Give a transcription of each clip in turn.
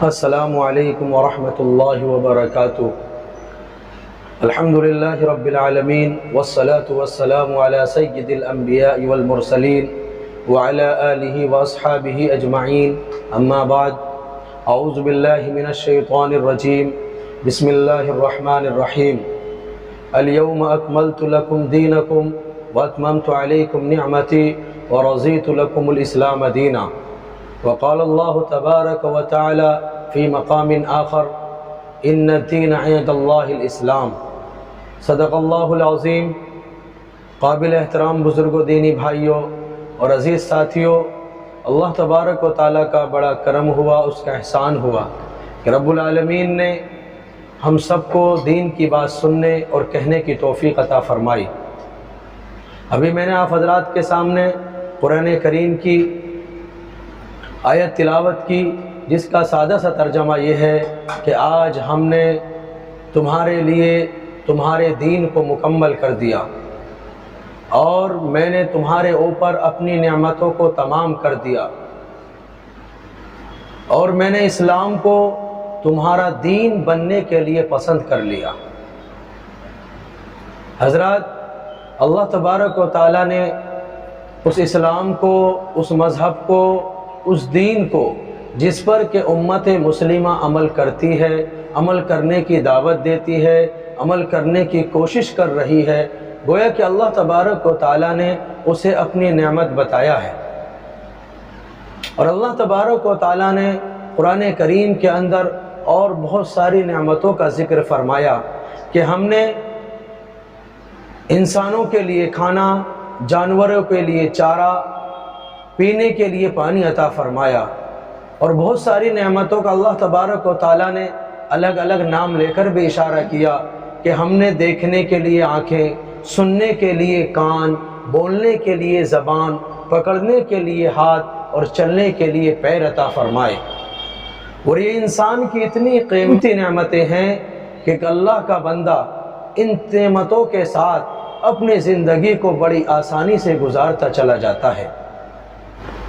السلام علیکم ورحمۃ اللہ وبرکاتہ۔ الحمد للہ رب العالمین والصلاة والسلام علی سید الانبیاء والمرسلین وعلی آلہ واصحابہ اجمعین، اما بعد، اعوذ باللہ من الشیطان الرجیم، بسم اللہ الرحمن الرحیم۔ اليوم اکملت لکم دینکم واتممت علیکم نعمتی ورضیت لکم الاسلام دینا۔ وقال اللہ تبارک وتعالی فی مقام آخر ان الدین عند اللہ الاسلام۔ صدق اللہ العظیم۔ قابل احترام بزرگوں، دینی بھائیوں اور عزیز ساتھیوں، اللہ تبارک و تعالیٰ کا بڑا کرم ہوا، اس کا احسان ہوا کہ رب العالمین نے ہم سب کو دین کی بات سننے اور کہنے کی توفیق عطا فرمائی۔ ابھی میں نے آپ حضرات کے سامنے قرآن کریم کی آیت تلاوت کی، جس کا سادہ سا ترجمہ یہ ہے کہ آج ہم نے تمہارے لیے تمہارے دین کو مکمل کر دیا اور میں نے تمہارے اوپر اپنی نعمتوں کو تمام کر دیا اور میں نے اسلام کو تمہارا دین بننے کے لیے پسند کر لیا۔ حضرات، اللہ تبارک و تعالیٰ نے اس اسلام کو، اس مذہب کو، اس دین کو جس پر کہ امت مسلمہ عمل کرتی ہے، عمل کرنے کی دعوت دیتی ہے، عمل کرنے کی کوشش کر رہی ہے، گویا کہ اللہ تبارک و تعالیٰ نے اسے اپنی نعمت بتایا ہے۔ اور اللہ تبارک و تعالیٰ نے قرآن کریم کے اندر اور بہت ساری نعمتوں کا ذکر فرمایا کہ ہم نے انسانوں کے لیے کھانا، جانوروں کے لیے چارہ، پینے کے لیے پانی عطا فرمایا، اور بہت ساری نعمتوں کا اللہ تبارک و تعالیٰ نے الگ الگ نام لے کر بھی اشارہ کیا کہ ہم نے دیکھنے کے لیے آنکھیں، سننے کے لیے کان، بولنے کے لیے زبان، پکڑنے کے لیے ہاتھ اور چلنے کے لیے پیر عطا فرمائے۔ اور یہ انسان کی اتنی قیمتی نعمتیں ہیں کہ اللہ کا بندہ ان نعمتوں کے ساتھ اپنی زندگی کو بڑی آسانی سے گزارتا چلا جاتا ہے۔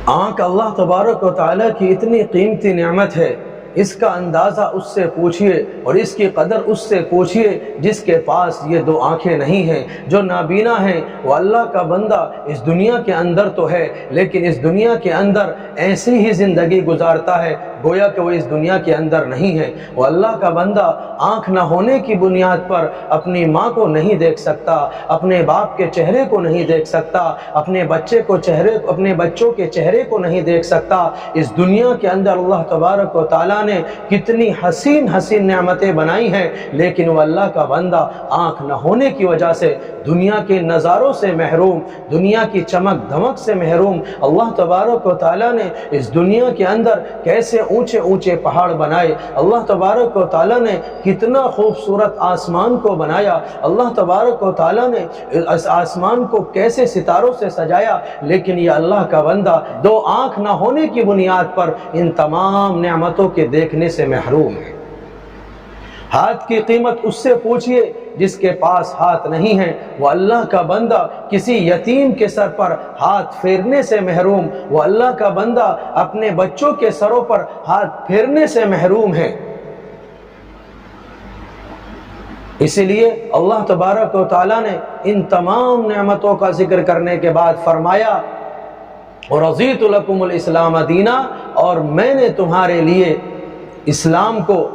آنکھ اللہ تبارک و تعالیٰ کی اتنی قیمتی نعمت ہے، اس کا اندازہ اس سے پوچھئے اور اس کی قدر اس سے پوچھئے جس کے پاس یہ دو آنکھیں نہیں ہیں، جو نابینا ہیں۔ وہ اللہ کا بندہ اس دنیا کے اندر تو ہے، لیکن اس دنیا کے اندر ایسی ہی زندگی گزارتا ہے گویا کہ وہ اس دنیا کے اندر نہیں ہے۔ وہ اللہ کا بندہ آنکھ نہ ہونے کی بنیاد پر اپنی ماں کو نہیں دیکھ سکتا، اپنے باپ کے چہرے کو نہیں دیکھ سکتا، اپنے بچوں کے چہرے کو نہیں دیکھ سکتا۔ اس دنیا کے اندر اللہ تبارک و تعالیٰ نے کتنی حسین حسین نعمتیں بنائی ہیں، لیکن وہ اللہ کا بندہ آنکھ نہ ہونے کی وجہ سے دنیا کے نظاروں سے محروم، دنیا کی چمک دھمک سے محروم۔ اللہ تبارک و تعالیٰ نے اس دنیا کے اندر کیسے اونچے اونچے پہاڑ بنائے، اللہ تبارک و تعالیٰ نے کتنا خوبصورت آسمان کو بنایا، اللہ تبارک و تعالیٰ نے اس آسمان کو کیسے ستاروں سے سجایا، لیکن یہ اللہ کا بندہ دو آنکھ نہ ہونے کی بنیاد پر ان تمام نعمتوں کے دیکھنے سے محروم ہے۔ ہاتھ کی قیمت اس سے پوچھئے جس کے پاس ہاتھ نہیں ہے۔ وہ اللہ کا بندہ کسی یتیم کے سر پر ہاتھ پھیرنے سے محروم، وہ اللہ کا بندہ اپنے بچوں کے سروں پر ہاتھ پھیرنے سے محروم ہے۔ اسی لیے اللہ تبارک و تعالیٰ نے ان تمام نعمتوں کا ذکر کرنے کے بعد فرمایا وَرَضِيتُ لَكُمُ الْإِسْلَامَ دِينًا، اور میں نے تمہارے لیے اسلام کو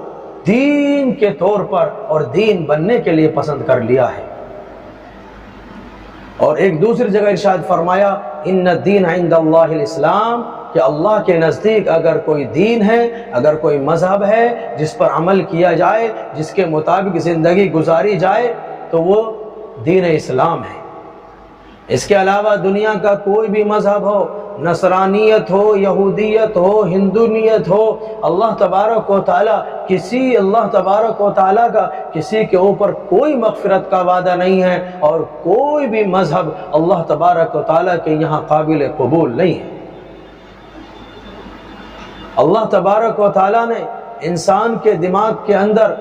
دین کے طور پر اور دین بننے کے لیے پسند کر لیا ہے۔ اور ایک دوسری جگہ ارشاد فرمایا ان الدین عند اللہ الاسلام، کہ اللہ کے نزدیک اگر کوئی دین ہے، اگر کوئی مذہب ہے جس پر عمل کیا جائے، جس کے مطابق زندگی گزاری جائے، تو وہ دین اسلام ہے۔ اس کے علاوہ دنیا کا کوئی بھی مذہب ہو، نصرانیت ہو، یہودیت ہو، ہندونیت ہو، اللہ تبارک و تعالیٰ کا کسی کے اوپر کوئی مغفرت کا وعدہ نہیں ہے، اور کوئی بھی مذہب اللہ تبارک و تعالیٰ کے یہاں قابل قبول نہیں ہے۔ اللہ تبارک و تعالیٰ نے انسان کے دماغ کے اندر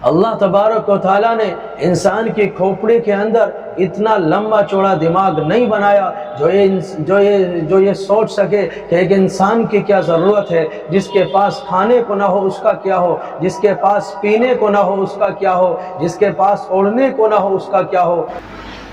अल्लाह तबारक व तआला ने इंसान की खोपड़ी के अंदर इतना लंबा चौड़ा दिमाग नहीं बनाया जो ये सोच सके कि एक इंसान की क्या ज़रूरत है, जिसके पास खाने को ना हो उसका क्या हो, जिसके पास पीने को ना हो उसका क्या हो, जिसके पास ओढ़ने को ना हो उसका क्या हो।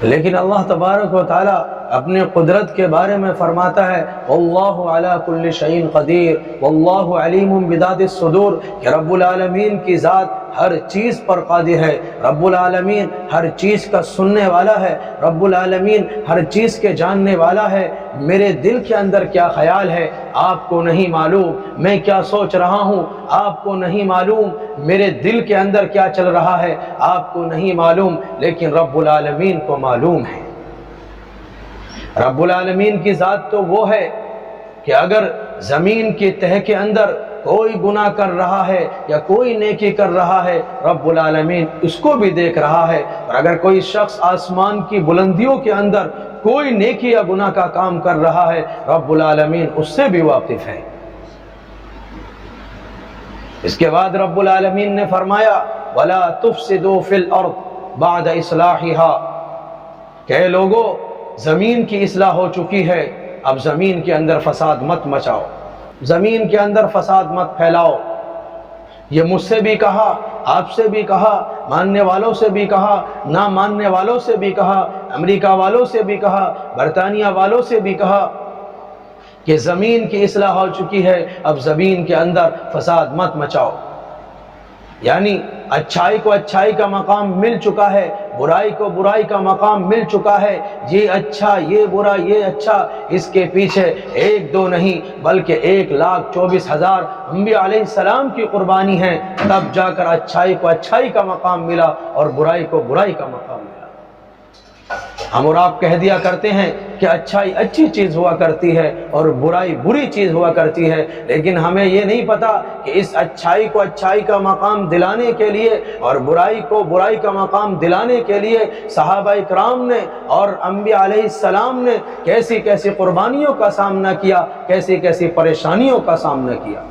लेकिन अल्लाह तबारक व तआला अपने कुदरत के बारे में फरमाता है वल्लाहु अला कुल्लि शैइन क़दीर वल्लाहु अलीमुम बिदातिस सुदूर, कि रब्बुल आलमीन की ज़ात हर चीज़ पर कादिर है, रब्बुल आलमीन हर चीज़ का सुनने वाला है, रब्बुल आलमीन हर चीज़ के जानने वाला है। मेरे दिल के अंदर क्या ख्याल है आपको नहीं मालूम, मैं क्या सोच रहा हूँ आपको नहीं मालूम, मेरे दिल के अंदर क्या चल रहा है आपको नहीं मालूम, लेकिन रब्बुल आलमीन को मालूम है। रब्बुल आलमीन की ज़ात तो वो है कि अगर ज़मीन की तह के अंदर कोई गुनाह कर रहा है या कोई नेकी कर रहा है, रब्बुल आलमीन उसको भी देख रहा है। और अगर कोई शख्स आसमान की बुलंदियों के अंदर कोई नेकी या गुनाह का काम कर रहा है, रब्बुल आलमीन उससे भी वाकिफ है। इसके बाद रब्बुल आलमीन ने फरमाया वला तुफसिदू फिल अर्द बाद इस्लाहिहा, कि लोगों ज़मीन की इस्लाह हो चुकी है, अब ज़मीन के अंदर फसाद मत मचाओ, ज़मीन के अंदर फसाद मत फैलाओ। ये मुझसे भी कहा, आपसे भी कहा, मानने वालों से भी कहा, ना मानने वालों से भी कहा, अमेरिका वालों से भी कहा, बरतानिया वालों से भी कहा कि ज़मीन की इस्लाह हो चुकी है, अब ज़मीन के अंदर फसाद मत मचाओ। यानी अच्छाई को अच्छाई का मकाम मिल चुका है, बुराई को बुराई का मकाम मिल चुका है। ये अच्छा, ये बुरा, ये अच्छा, इसके पीछे एक दो नहीं बल्कि 1,24,000 अंबिया अलैहिस्सलाम की कुर्बानी है, तब जाकर अच्छाई को अच्छाई का मकाम मिला और बुराई को बुराई का मकाम मिला। हम और आप कह दिया करते हैं कि अच्छाई अच्छी चीज़ हुआ करती है और बुराई बुरी चीज़ हुआ करती है, लेकिन हमें ये नहीं पता कि इस अच्छाई को अच्छाई का मकाम दिलाने के लिए और बुराई को बुराई का मकाम दिलाने के लिए सहाबा इकराम ने और अंबिया अलैहिस्सलाम ने कैसी कैसी कुर्बानियों का सामना किया, कैसी कैसी परेशानियों का सामना किया।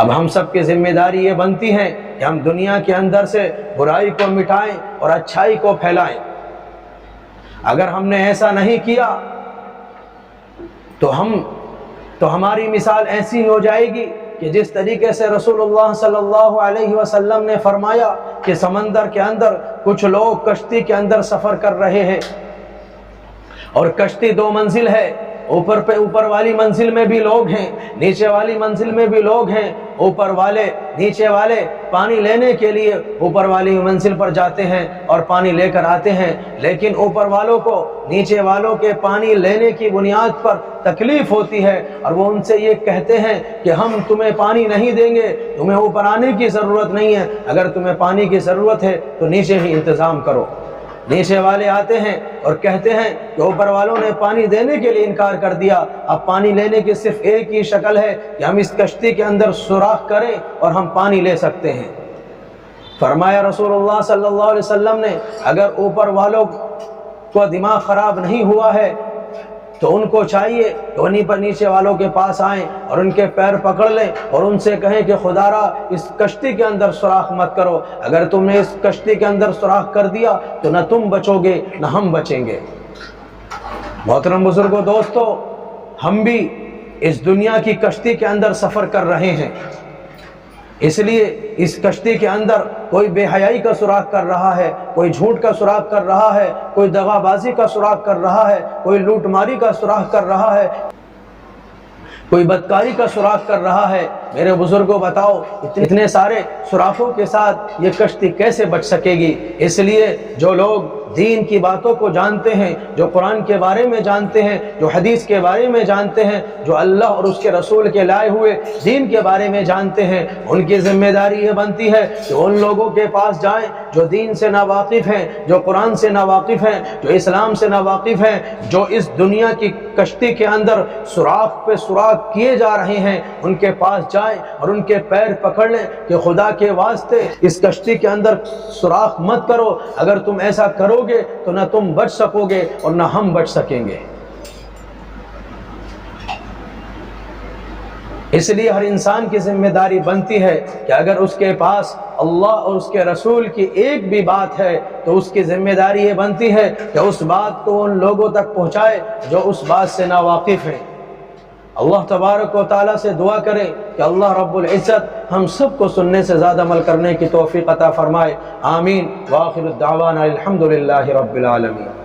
अब हम सब की जिम्मेदारी ये बनती है कि हम दुनिया के अंदर से बुराई को मिटाएं और अच्छाई को फैलाएं। अगर हमने ऐसा नहीं किया तो हमारी मिसाल ऐसी हो जाएगी कि जिस तरीके से रसूलुल्लाह सल्लल्लाहु अलैहि वसल्लम ने फरमाया कि समंदर के अंदर कुछ लोग कश्ती के अंदर सफ़र कर रहे हैं और कश्ती 2 मंजिल है, ऊपर वाली मंजिल में भी लोग हैं, नीचे वाली मंजिल में भी लोग हैं। ऊपर वाले नीचे वाले पानी लेने के लिए ऊपर वाली मंजिल पर जाते हैं और पानी लेकर आते हैं, लेकिन ऊपर वालों को नीचे वालों के पानी लेने की बुनियाद पर तकलीफ होती है और वो उनसे ये कहते हैं कि हम तुम्हें पानी नहीं देंगे, तुम्हें ऊपर आने की ज़रूरत नहीं है, अगर तुम्हें पानी की ज़रूरत है तो नीचे ही इंतज़ाम करो। नीचे वाले आते हैं और कहते हैं कि ऊपर वालों ने पानी देने के लिए इनकार कर दिया, अब पानी लेने की सिर्फ एक ही शक्ल है कि हम इस कश्ती के अंदर सुराख करें और हम पानी ले सकते हैं। फरमाया रसूलुल्लाह सल्लल्लाहु अलैहि वसल्लम ने, अगर ऊपर वालों को दिमाग ख़राब नहीं हुआ है तो उनको चाहिए कि उन्हीं पर नीचे वालों के पास आएं और उनके पैर पकड़ लें और उनसे कहें कि खुदारा इस कश्ती के अंदर सुराख मत करो, अगर तुमने इस कश्ती के अंदर सुराख कर दिया तो न तुम बचोगे न हम बचेंगे। मोहतरम बुजुर्गों, दोस्तों, हम भी इस दुनिया की कश्ती के अंदर सफ़र कर रहे हैं, इसलिए इस कश्ती के अंदर कोई बेहयाई का सुराख कर रहा है, कोई झूठ का सुराख कर रहा है, कोई दगाबाजी का सुराख कर रहा है, कोई लूटमारी का सुराख कर रहा है, कोई बदकारी का सुराख कर रहा है। मेरे बुजुर्गों, बताओ इतने सारे सुराखों के साथ ये कश्ती कैसे बच सकेगी? इसलिए जो लोग दीन की बातों को जानते हैं, जो कुरान के बारे में जानते हैं, जो हदीस के बारे में जानते हैं, जो अल्लाह और उसके रसूल के लाए हुए दीन के बारे में जानते हैं, उनकी जिम्मेदारी ये बनती है कि उन लोगों के पास जाएं जो दीन से नावाकिफ़ हैं, जो कुरान से नावाकिफ़ हैं, जो इस्लाम से नावाकिफ़ हैं, जो इस दुनिया की कश्ती के अंदर सुराख पे सुराख किए जा रहे हैं, उनके पास जाएं और उनके पैर पकड़ लें कि खुदा के वास्ते इस कश्ती के अंदर सुराख मत करो, अगर तुम ऐसा करोगे तो न तुम बच सकोगे और न हम बच सकेंगे। اس لیے ہر انسان کی ذمہ داری بنتی ہے کہ اگر اس کے پاس اللہ اور اس کے رسول کی ایک بھی بات ہے تو اس کی ذمہ داری یہ بنتی ہے کہ اس بات کو ان لوگوں تک پہنچائے جو اس بات سے ناواقف ہیں۔ اللہ تبارک و تعالیٰ سے دعا کریں کہ اللہ رب العزت ہم سب کو سننے سے زیادہ عمل کرنے کی توفیق عطا فرمائے۔ آمین۔ وآخر الدعوانا الحمدللہ رب العالمین۔